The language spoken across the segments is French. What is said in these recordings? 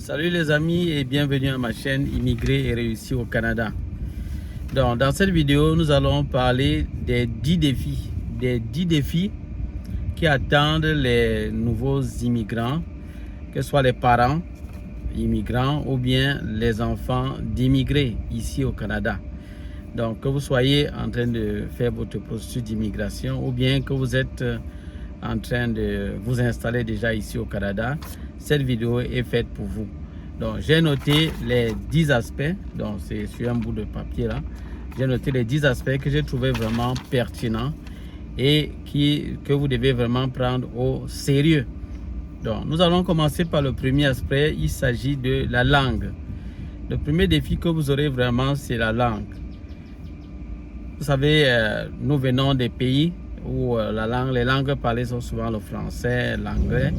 Salut les amis et bienvenue à ma chaîne Immigrer et réussir au Canada. Donc, dans cette vidéo, nous allons parler des 10 défis qui attendent les nouveaux immigrants, que ce soit les parents immigrants ou bien les enfants d'immigrés ici au Canada. Donc, que vous soyez en train de faire votre processus d'immigration ou bien que vous êtes en train de vous installer déjà ici au Canada, cette vidéo est faite pour vous. Donc, j'ai noté les 10 aspects, donc c'est sur un bout de papier là. J'ai noté les 10 aspects que j'ai trouvé vraiment pertinents et que vous devez vraiment prendre au sérieux. Donc, nous allons commencer par le premier aspect, il s'agit de la langue. Le premier défi que vous aurez vraiment, c'est la langue. Vous savez, nous venons des pays où les langues parlées sont souvent le français, l'anglais.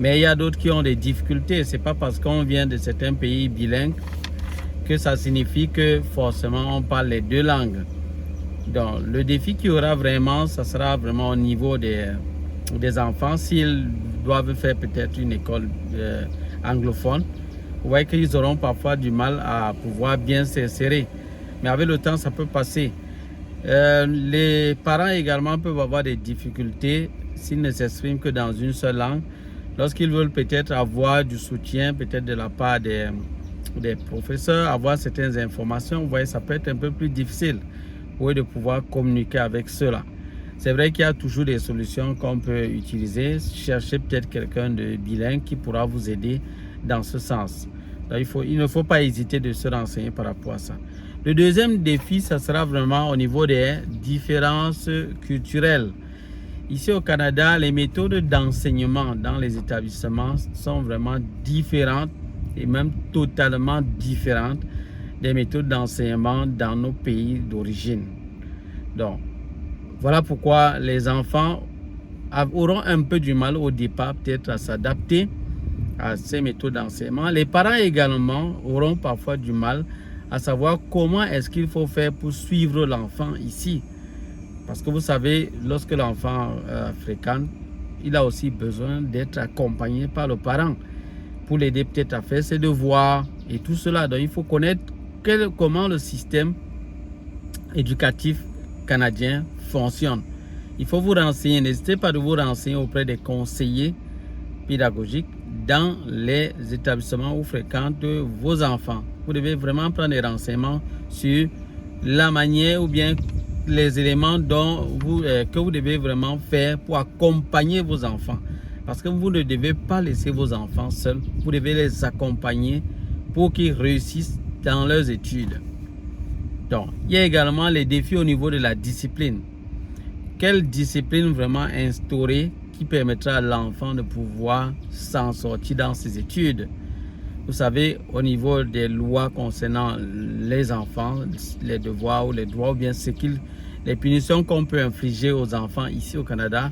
Mais il y a d'autres qui ont des difficultés. Ce n'est pas parce qu'on vient de certains pays bilingues que ça signifie que forcément on parle les deux langues. Donc le défi qu'il y aura vraiment, ça sera vraiment au niveau des enfants. S'ils doivent faire peut-être une école anglophone, vous voyez qu'ils auront parfois du mal à pouvoir bien s'insérer. Mais avec le temps, ça peut passer. Les parents également peuvent avoir des difficultés s'ils ne s'expriment que dans une seule langue. Lorsqu'ils veulent peut-être avoir du soutien, peut-être de la part des professeurs, avoir certaines informations, vous voyez, ça peut être un peu plus difficile de pouvoir communiquer avec ceux-là. C'est vrai qu'il y a toujours des solutions qu'on peut utiliser. Cherchez peut-être quelqu'un de bilingue qui pourra vous aider dans ce sens. Donc, il ne faut pas hésiter de se renseigner par rapport à ça. Le deuxième défi, ça sera vraiment au niveau des différences culturelles. Ici au Canada, les méthodes d'enseignement dans les établissements sont vraiment différentes et même totalement différentes des méthodes d'enseignement dans nos pays d'origine. Donc, voilà pourquoi les enfants auront un peu du mal au départ peut-être à s'adapter à ces méthodes d'enseignement. Les parents également auront parfois du mal à savoir comment est-ce qu'il faut faire pour suivre l'enfant ici. Parce que vous savez, lorsque l'enfant fréquente, il a aussi besoin d'être accompagné par le parent pour l'aider peut-être à faire ses devoirs et tout cela. Donc, il faut connaître comment le système éducatif canadien fonctionne. Il faut vous renseigner. N'hésitez pas de vous renseigner auprès des conseillers pédagogiques dans les établissements où fréquentent vos enfants. Vous devez vraiment prendre des renseignements sur la manière ou bien les éléments que vous devez vraiment faire pour accompagner vos enfants. Parce que vous ne devez pas laisser vos enfants seuls. Vous devez les accompagner pour qu'ils réussissent dans leurs études. Donc, il y a également les défis au niveau de la discipline. Quelle discipline vraiment instaurer qui permettra à l'enfant de pouvoir s'en sortir dans ses études? Vous savez, au niveau des lois concernant les enfants, les devoirs ou les droits, ou bien les punitions qu'on peut infliger aux enfants ici au Canada,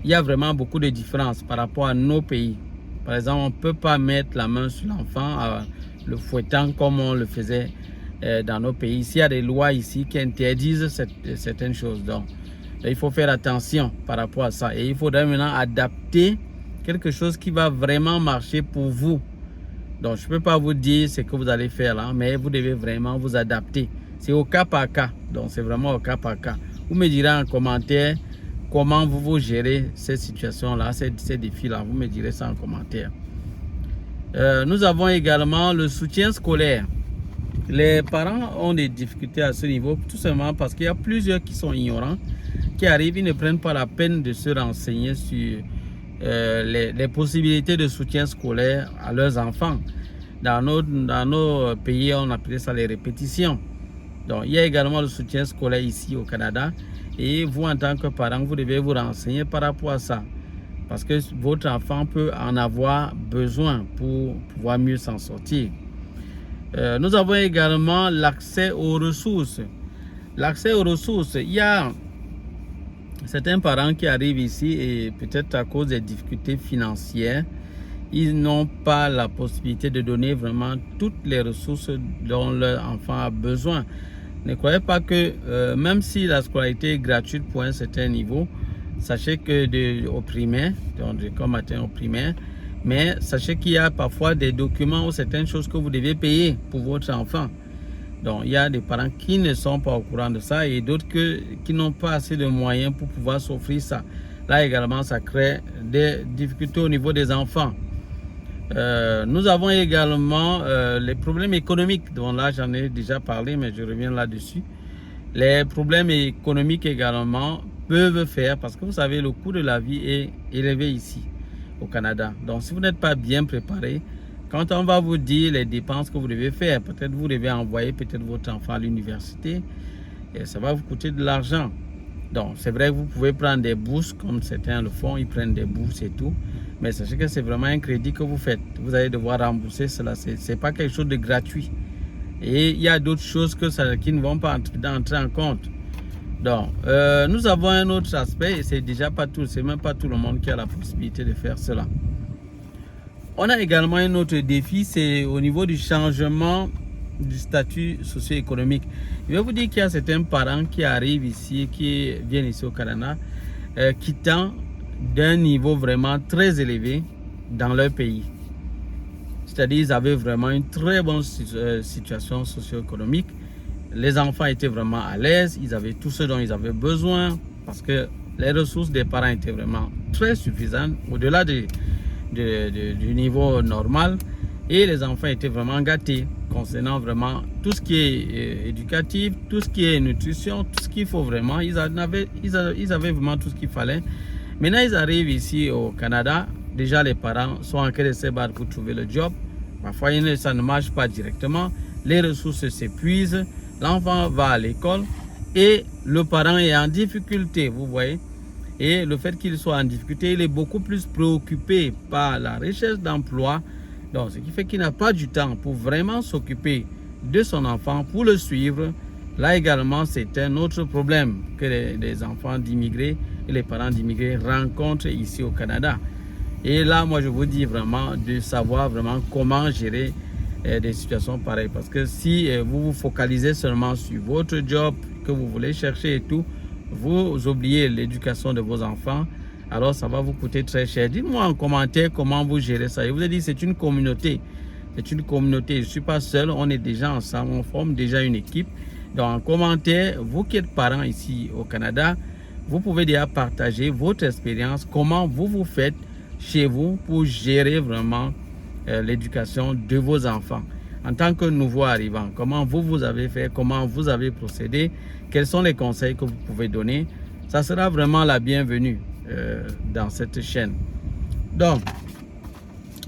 il y a vraiment beaucoup de différences par rapport à nos pays. Par exemple, on ne peut pas mettre la main sur l'enfant le fouettant comme on le faisait dans nos pays. Ici, il y a des lois ici qui interdisent certaines choses. Donc, il faut faire attention par rapport à ça. Et il faudra maintenant adapter quelque chose qui va vraiment marcher pour vous. Donc, je ne peux pas vous dire ce que vous allez faire là, mais vous devez vraiment vous adapter. C'est au cas par cas. Donc, c'est vraiment au cas par cas. Vous me direz en commentaire comment vous gérez ces situations-là, ces défis-là. Vous me direz ça en commentaire. Nous avons également le soutien scolaire. Les parents ont des difficultés à ce niveau, tout simplement parce qu'il y a plusieurs qui sont ignorants, qui arrivent, ils ne prennent pas la peine de se renseigner sur les possibilités de soutien scolaire à leurs enfants. Dans nos pays, on appelait ça les répétitions. Donc, il y a également le soutien scolaire ici au Canada. Et vous, en tant que parent, vous devez vous renseigner par rapport à ça. Parce que votre enfant peut en avoir besoin pour pouvoir mieux s'en sortir. Nous avons également l'accès aux ressources. L'accès aux ressources, il y a certains parents qui arrivent ici et peut-être à cause des difficultés financières, ils n'ont pas la possibilité de donner vraiment toutes les ressources dont leur enfant a besoin. Ne croyez pas que même si la scolarité est gratuite pour un certain niveau, sachez que au primaire, donc comme matin au primaire, Mais sachez qu'il y a parfois des documents ou certaines choses que vous devez payer pour votre enfant. Donc, il y a des parents qui ne sont pas au courant de ça et d'autres qui n'ont pas assez de moyens pour pouvoir s'offrir ça. Là également, ça crée des difficultés au niveau des enfants. Nous avons également les problèmes économiques, dont là j'en ai déjà parlé, mais je reviens là-dessus. Les problèmes économiques également peuvent faire, parce que vous savez, le coût de la vie est élevé ici au Canada. Donc, si vous n'êtes pas bien préparé, quand on va vous dire les dépenses que vous devez faire, peut-être vous devez envoyer peut-être votre enfant à l'université, et ça va vous coûter de l'argent. Donc, c'est vrai que vous pouvez prendre des bourses, comme certains le font, ils prennent des bourses et tout. Mais sachez que c'est vraiment un crédit que vous faites. Vous allez devoir rembourser cela. Ce n'est pas quelque chose de gratuit. Et il y a d'autres choses qui ne vont pas entrer en compte. Donc, nous avons un autre aspect, et c'est déjà pas tout, c'est même pas tout le monde qui a la possibilité de faire cela. On a également un autre défi, c'est au niveau du changement du statut socio-économique. Je vais vous dire qu'il y a certains parents qui arrivent ici, qui viennent ici au Canada, quittant d'un niveau vraiment très élevé dans leur pays. C'est-à-dire qu'ils avaient vraiment une très bonne situation socio-économique. Les enfants étaient vraiment à l'aise, ils avaient tout ce dont ils avaient besoin parce que les ressources des parents étaient vraiment très suffisantes, au-delà du niveau normal, et les enfants étaient vraiment gâtés concernant vraiment tout ce qui est éducatif, tout ce qui est nutrition, tout ce qu'il faut vraiment. Ils avaient vraiment tout ce qu'il fallait. Maintenant, ils arrivent ici au Canada. Déjà, les parents sont en train de se battre pour trouver le job. Parfois, ça ne marche pas directement. Les ressources s'épuisent. L'enfant va à l'école et le parent est en difficulté, vous voyez. Et le fait qu'il soit en difficulté, il est beaucoup plus préoccupé par la recherche d'emploi. Donc, ce qui fait qu'il n'a pas du temps pour vraiment s'occuper de son enfant, pour le suivre. Là également, c'est un autre problème que les enfants d'immigrés et les parents d'immigrés rencontrent ici au Canada. Et là, moi, je vous dis vraiment de savoir vraiment comment gérer des situations pareilles. Parce que si vous vous focalisez seulement sur votre job que vous voulez chercher et tout, vous oubliez l'éducation de vos enfants, alors ça va vous coûter très cher. Dites-moi en commentaire comment vous gérez ça. Je vous ai dit, c'est une communauté. C'est une communauté. Je ne suis pas seul. On est déjà ensemble. On forme déjà une équipe. Donc, en commentaire, vous qui êtes parents ici au Canada, vous pouvez déjà partager votre expérience, comment vous faites chez vous pour gérer vraiment l'éducation de vos enfants. En tant que nouveau arrivant, comment vous avez fait, comment vous avez procédé, quels sont les conseils que vous pouvez donner. Ça sera vraiment la bienvenue dans cette chaîne. Donc,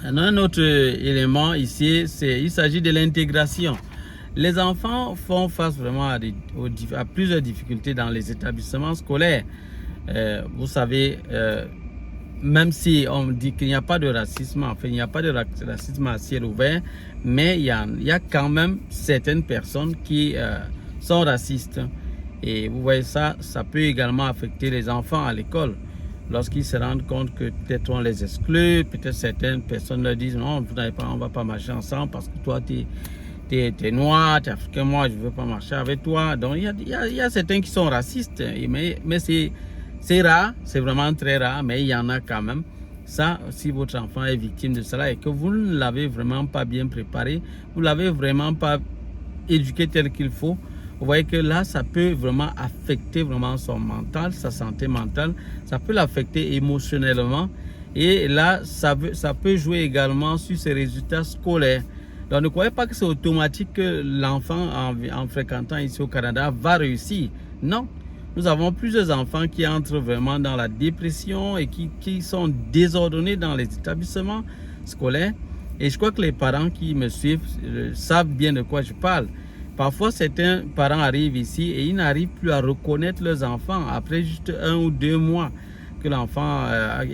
un autre élément ici, il s'agit de l'intégration. Les enfants font face vraiment à plusieurs difficultés dans les établissements scolaires. Vous savez, même si on dit qu'il n'y a pas de racisme, enfin il n'y a pas de racisme à ciel ouvert, mais il y a quand même certaines personnes qui sont racistes. Et vous voyez ça peut également affecter les enfants à l'école. Lorsqu'ils se rendent compte que peut-être on les exclut, peut-être certaines personnes leur disent non, on ne va pas marcher ensemble parce que toi tu es noir, tu es africain, moi je ne veux pas marcher avec toi. Donc il y a certains qui sont racistes, mais c'est rare, c'est vraiment très rare, mais il y en a quand même. Ça, si votre enfant est victime de cela et que vous ne l'avez vraiment pas bien préparé, vous ne l'avez vraiment pas éduqué tel qu'il faut, vous voyez que là, ça peut vraiment affecter vraiment son mental, sa santé mentale. Ça peut l'affecter émotionnellement. Et là, ça peut jouer également sur ses résultats scolaires. Donc, ne croyez pas que c'est automatique que l'enfant, en fréquentant ici au Canada, va réussir. Non. Nous avons plusieurs enfants qui entrent vraiment dans la dépression et qui sont désordonnés dans les établissements scolaires. Et je crois que les parents qui me suivent savent bien de quoi je parle. Parfois, certains parents arrivent ici et ils n'arrivent plus à reconnaître leurs enfants après juste 1 ou 2 mois que l'enfant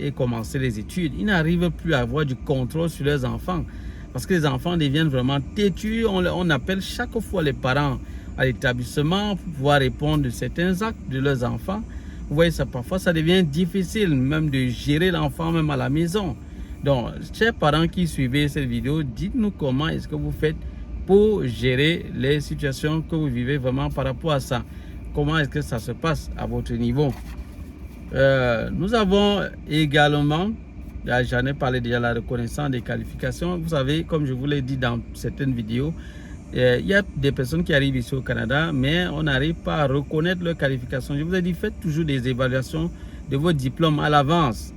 ait commencé les études. Ils n'arrivent plus à avoir du contrôle sur leurs enfants parce que les enfants deviennent vraiment têtus. On appelle chaque fois les parents à l'établissement pour pouvoir répondre de certains actes de leurs enfants. Vous voyez, parfois ça devient difficile même de gérer l'enfant même à la maison. Donc, chers parents qui suivez cette vidéo, dites-nous comment est-ce que vous faites pour gérer les situations que vous vivez vraiment par rapport à ça. Comment est-ce que ça se passe à votre niveau? Nous avons également J'en ai parlé déjà, la reconnaissance des qualifications. Vous savez, comme je vous l'ai dit dans certaines vidéos, il y a des personnes qui arrivent ici au Canada, mais on n'arrive pas à reconnaître leurs qualifications. Je vous ai dit, faites toujours des évaluations de vos diplômes à l'avance.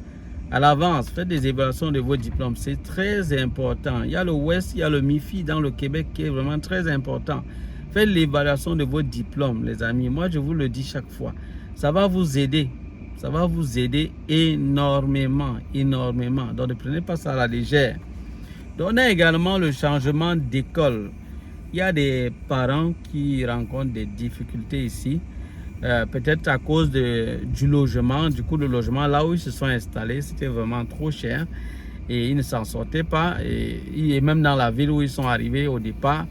À l'avance, faites des évaluations de vos diplômes. C'est très important. Il y a le WES, il y a le MIFI dans le Québec qui est vraiment très important. Faites l'évaluation de vos diplômes, les amis. Moi, je vous le dis chaque fois. Ça va vous aider. Ça va vous aider énormément, énormément. Donc, ne prenez pas ça à la légère. Donc, on a également le changement d'école. Il y a des parents qui rencontrent des difficultés ici. Peut-être à cause du logement, du coût de logement, là où ils se sont installés, c'était vraiment trop cher et ils ne s'en sortaient pas. Et même dans la ville où ils sont arrivés au départ,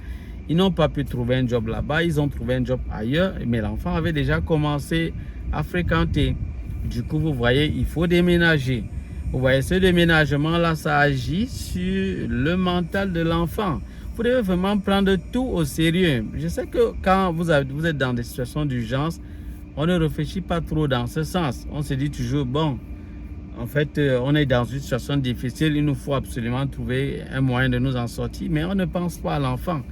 ils n'ont pas pu trouver un job là-bas, ils ont trouvé un job ailleurs, mais l'enfant avait déjà commencé à fréquenter. Du coup, vous voyez, il faut déménager. Vous voyez, ce déménagement-là, ça agit sur le mental de l'enfant. Vous devez vraiment prendre tout au sérieux. Je sais que quand vous êtes dans des situations d'urgence, on ne réfléchit pas trop dans ce sens. On se dit toujours, bon, en fait, on est dans une situation difficile, il nous faut absolument trouver un moyen de nous en sortir, mais on ne pense pas à l'enfant.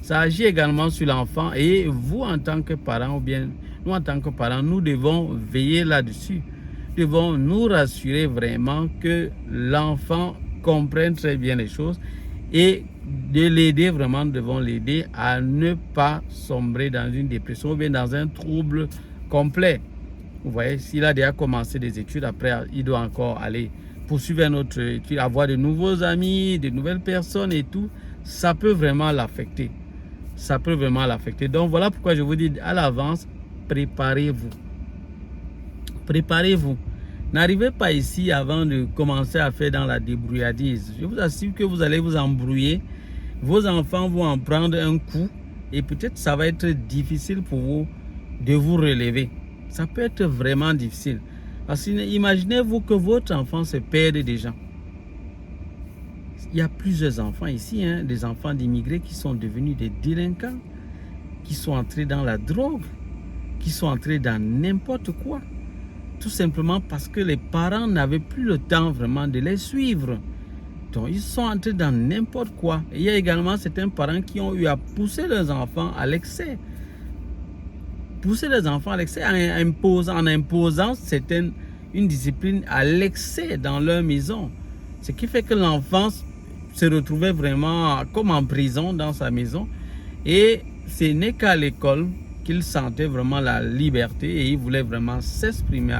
Ça agit également sur l'enfant et vous, en tant que parents, ou bien nous, en tant que parents, nous devons veiller là-dessus. Nous devons nous rassurer vraiment que l'enfant comprenne très bien les choses et de l'aider vraiment, nous devons l'aider à ne pas sombrer dans une dépression ou bien dans un trouble complet. Vous voyez, s'il a déjà commencé des études, après, il doit encore aller poursuivre une autre étude, avoir de nouveaux amis, de nouvelles personnes et tout, ça peut vraiment l'affecter. Ça peut vraiment l'affecter. Donc, voilà pourquoi je vous dis à l'avance, préparez-vous. Préparez-vous. N'arrivez pas ici avant de commencer à faire dans la débrouillardise. Je vous assure que vous allez vous embrouiller. Vos enfants vont en prendre un coup et peut-être ça va être difficile pour vous de vous relever. Ça peut être vraiment difficile. Parce que imaginez-vous que votre enfant se perde déjà. Il y a plusieurs enfants ici, des enfants d'immigrés qui sont devenus des délinquants, qui sont entrés dans la drogue, qui sont entrés dans n'importe quoi. Tout simplement parce que les parents n'avaient plus le temps vraiment de les suivre. Donc, ils sont entrés dans n'importe quoi. Et il y a également certains parents qui ont eu à pousser leurs enfants à l'excès. Pousser les enfants à l'excès en imposant une discipline à l'excès dans leur maison. Ce qui fait que l'enfant se retrouvait vraiment comme en prison dans sa maison. Et ce n'est qu'à l'école qu'il sentait vraiment la liberté et il voulait vraiment s'exprimer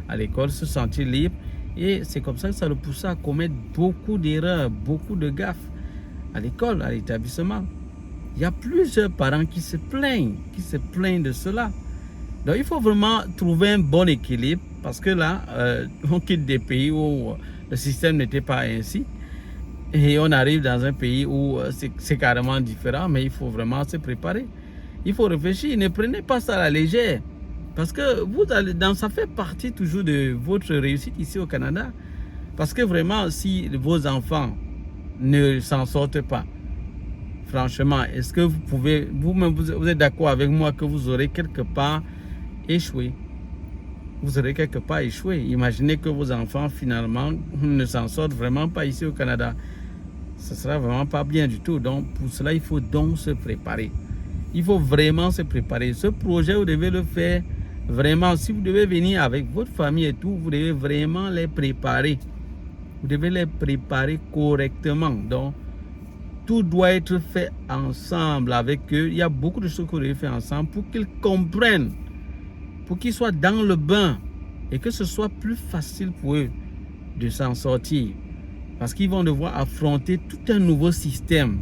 à l'école, se sentir libre. Et c'est comme ça que ça le poussait à commettre beaucoup d'erreurs, beaucoup de gaffes à l'école, à l'établissement. Il y a plusieurs parents qui se plaignent de cela. Donc il faut vraiment trouver un bon équilibre parce que là, on quitte des pays où le système n'était pas ainsi et on arrive dans un pays où c'est carrément différent, mais il faut vraiment se préparer. Il faut réfléchir, ne prenez pas ça à la légère parce que ça fait partie toujours de votre réussite ici au Canada. Parce que vraiment, si vos enfants ne s'en sortent pas, franchement, est-ce que vous êtes d'accord avec moi que vous aurez quelque part échoué? Vous aurez quelque part échoué. Imaginez que vos enfants, finalement, ne s'en sortent vraiment pas ici au Canada. Ce ne sera vraiment pas bien du tout. Donc, pour cela, il faut donc se préparer. Il faut vraiment se préparer. Ce projet, vous devez le faire vraiment. Si vous devez venir avec votre famille et tout, vous devez vraiment les préparer. Vous devez les préparer correctement. Donc, tout doit être fait ensemble avec eux. Il y a beaucoup de choses que vous devez faire ensemble pour qu'ils comprennent, pour qu'ils soient dans le bain et que ce soit plus facile pour eux de s'en sortir. Parce qu'ils vont devoir affronter tout un nouveau système.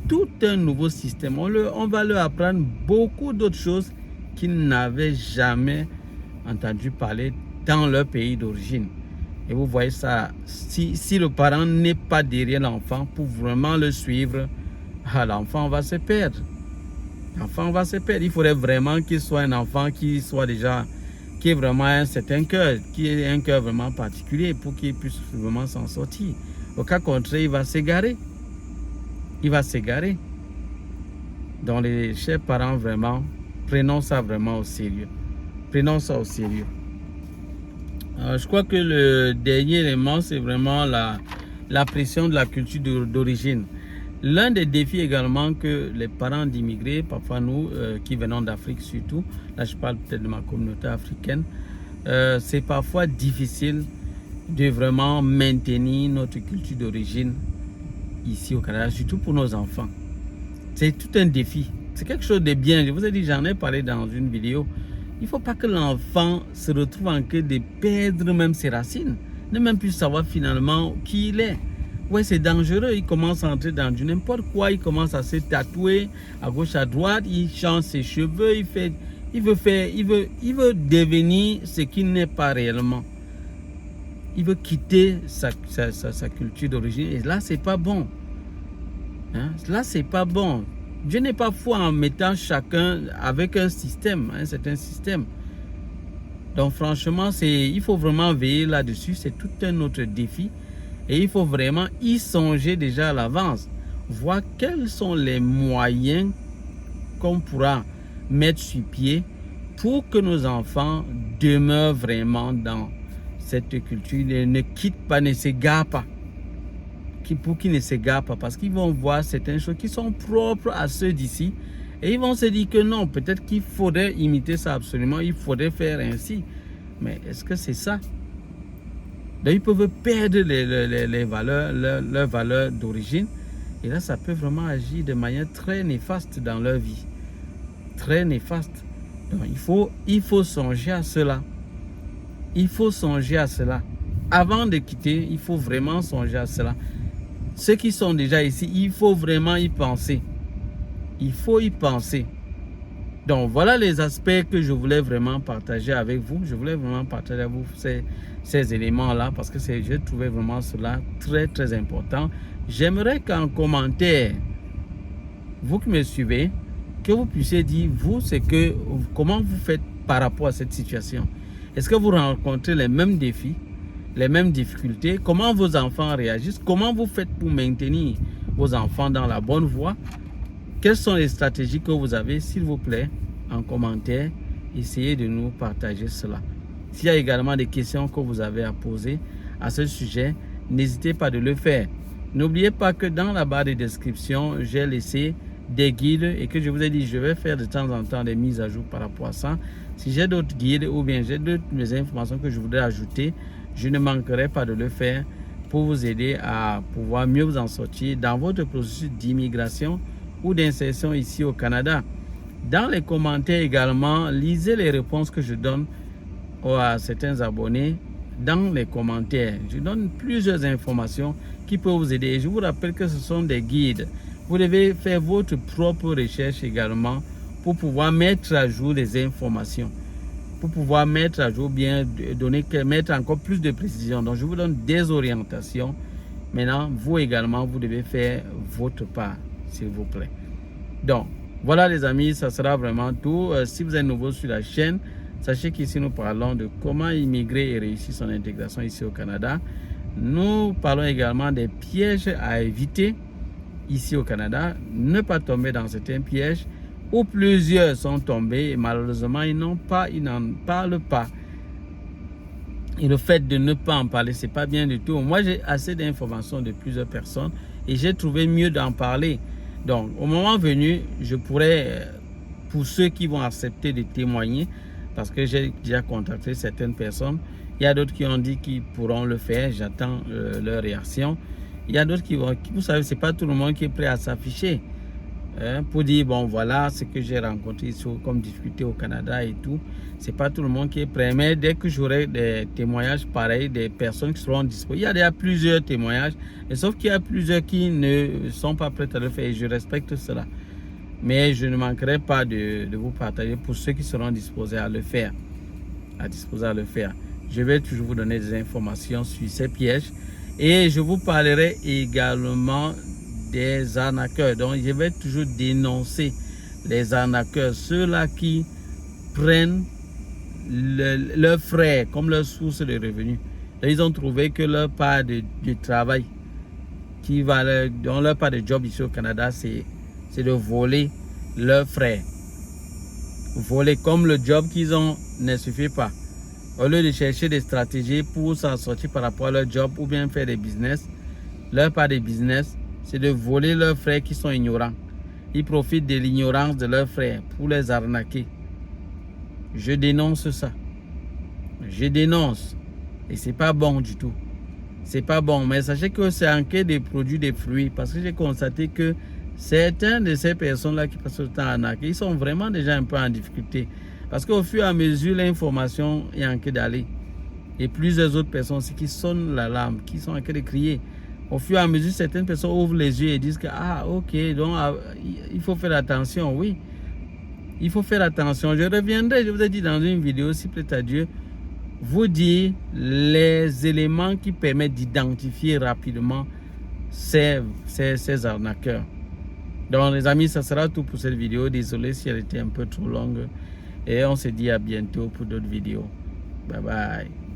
Tout un nouveau système. On va leur apprendre beaucoup d'autres choses qu'ils n'avaient jamais entendu parler dans leur pays d'origine. Et vous voyez ça, si le parent n'est pas derrière l'enfant pour vraiment le suivre, l'enfant va se perdre. L'enfant va se perdre. Il faudrait vraiment qu'il soit un enfant qui ait vraiment un certain cœur, qui ait un cœur vraiment particulier pour qu'il puisse vraiment s'en sortir. Au cas contraire, il va s'égarer. Il va s'égarer. Donc les chers parents, vraiment, prenons ça vraiment au sérieux. Prenons ça au sérieux. Je crois que le dernier élément, c'est vraiment la pression de la culture d'origine. L'un des défis également que les parents d'immigrés, parfois nous qui venons d'Afrique surtout, là je parle peut-être de ma communauté africaine, c'est parfois difficile de vraiment maintenir notre culture d'origine ici au Canada, surtout pour nos enfants. C'est tout un défi. C'est quelque chose de bien. Je vous ai dit, j'en ai parlé dans une vidéo. Il ne faut pas que l'enfant se retrouve en queue de perdre même ses racines, ne même plus savoir finalement qui il est. Ouais, c'est dangereux. Il commence à entrer dans du n'importe quoi. Il commence à se tatouer à gauche, à droite. Il change ses cheveux. Il veut devenir ce qu'il n'est pas réellement. Il veut quitter sa culture d'origine. Et là, c'est pas bon. Hein? Là, c'est pas bon. Dieu n'est pas foi en mettant chacun avec un système, un certain système. Donc franchement, il faut vraiment veiller là-dessus. C'est tout un autre défi. Et il faut vraiment y songer déjà à l'avance. Voir quels sont les moyens qu'on pourra mettre sur pied pour que nos enfants demeurent vraiment dans cette culture et ne quittent pas, ne s'égarent pas. Pour qu'ils ne s'égarent pas, parce qu'ils vont voir certaines choses qui sont propres à ceux d'ici et ils vont se dire que non, peut-être qu'il faudrait imiter ça absolument, il faudrait faire ainsi. Mais est-ce que c'est ça? Donc ils peuvent perdre les valeurs, leurs valeurs d'origine et là ça peut vraiment agir de manière très néfaste dans leur vie. Très néfaste. Donc il faut songer à cela. Il faut songer à cela. Avant de quitter, il faut vraiment songer à cela. Ceux qui sont déjà ici, il faut vraiment y penser. Il faut y penser. Donc, voilà les aspects que je voulais vraiment partager avec vous. Je voulais vraiment partager avec vous ces éléments-là parce que j'ai trouvé vraiment cela très, très important. J'aimerais qu'en commentaire, vous qui me suivez, que vous puissiez dire, vous, comment vous faites par rapport à cette situation. Est-ce que vous rencontrez les mêmes défis? Les mêmes difficultés, comment vos enfants réagissent, comment vous faites pour maintenir vos enfants dans la bonne voie, quelles sont les stratégies que vous avez, s'il vous plaît, en commentaire, essayez de nous partager cela. S'il y a également des questions que vous avez à poser à ce sujet, n'hésitez pas de le faire. N'oubliez pas que dans la barre de description, j'ai laissé des guides et que je vous ai dit, je vais faire de temps en temps des mises à jour par rapport à ça. Si j'ai d'autres guides ou bien j'ai d'autres informations que je voudrais ajouter, je ne manquerai pas de le faire pour vous aider à pouvoir mieux vous en sortir dans votre processus d'immigration ou d'insertion ici au Canada. Dans les commentaires également, lisez les réponses que je donne à certains abonnés. Dans les commentaires, je donne plusieurs informations qui peuvent vous aider. Et je vous rappelle que ce sont des guides. Vous devez faire votre propre recherche également pour pouvoir mettre à jour les informations. Pour pouvoir mettre à jour, bien mettre encore plus de précision. Donc, je vous donne des orientations. Maintenant, vous également, vous devez faire votre part, s'il vous plaît. Donc, voilà les amis, ça sera vraiment tout. Si vous êtes nouveau sur la chaîne, sachez qu'ici, nous parlons de comment immigrer et réussir son intégration ici au Canada. Nous parlons également des pièges à éviter ici au Canada. Ne pas tomber dans certains pièges où plusieurs sont tombés et malheureusement ils n'en parlent pas. Et le fait de ne pas en parler, c'est pas bien du tout. Moi, j'ai assez d'informations de plusieurs personnes et j'ai trouvé mieux d'en parler. Donc, au moment venu, je pourrais, pour ceux qui vont accepter de témoigner, parce que j'ai déjà contacté certaines personnes, il y a d'autres qui ont dit qu'ils pourront le faire. J'attends leur réaction. Il y a d'autres qui vont, vous savez, c'est pas tout le monde qui est prêt à s'afficher. Pour dire, bon, voilà ce que j'ai rencontré comme difficulté au Canada et tout. C'est pas tout le monde qui est prêt. Mais dès que j'aurai des témoignages pareils, des personnes qui seront disponibles, il y a déjà plusieurs témoignages. Et sauf qu'il y a plusieurs qui ne sont pas prêts à le faire et je respecte cela. Mais je ne manquerai pas de vous partager pour ceux qui seront disposés à le faire. Je vais toujours vous donner des informations sur ces pièges. Et je vous parlerai également des arnaqueurs. Donc, je vais toujours dénoncer les arnaqueurs, ceux-là qui prennent leurs frais comme leur source de revenus. Donc, ils ont trouvé que leur part de travail, dont leur part de job ici au Canada, c'est de voler leurs frais. Voler comme le job qu'ils ont ne suffit pas. au lieu de chercher des stratégies pour s'en sortir par rapport à leur job ou bien faire des business, leur part des business, c'est de voler leurs frères qui sont ignorants. Ils profitent de l'ignorance de leurs frères pour les arnaquer. Je dénonce ça. Je dénonce. Et c'est pas bon du tout. C'est pas bon. Mais sachez que c'est en cas des produits, des fruits. Parce que j'ai constaté que certains de ces personnes-là qui passent le temps à arnaquer, ils sont vraiment déjà un peu en difficulté. Parce qu'au fur et à mesure, l'information est en train d'aller. Et plusieurs autres personnes aussi qui sonnent l'alarme, qui sont en train de crier. Au fur et à mesure, certaines personnes ouvrent les yeux et disent que, ah, ok, donc il faut faire attention. Oui, il faut faire attention. Je reviendrai, je vous ai dit dans une vidéo, si plaît à Dieu, vous dire les éléments qui permettent d'identifier rapidement ces arnaqueurs. Donc les amis, ça sera tout pour cette vidéo. Désolé si elle était un peu trop longue. Et on se dit à bientôt pour d'autres vidéos. Bye bye.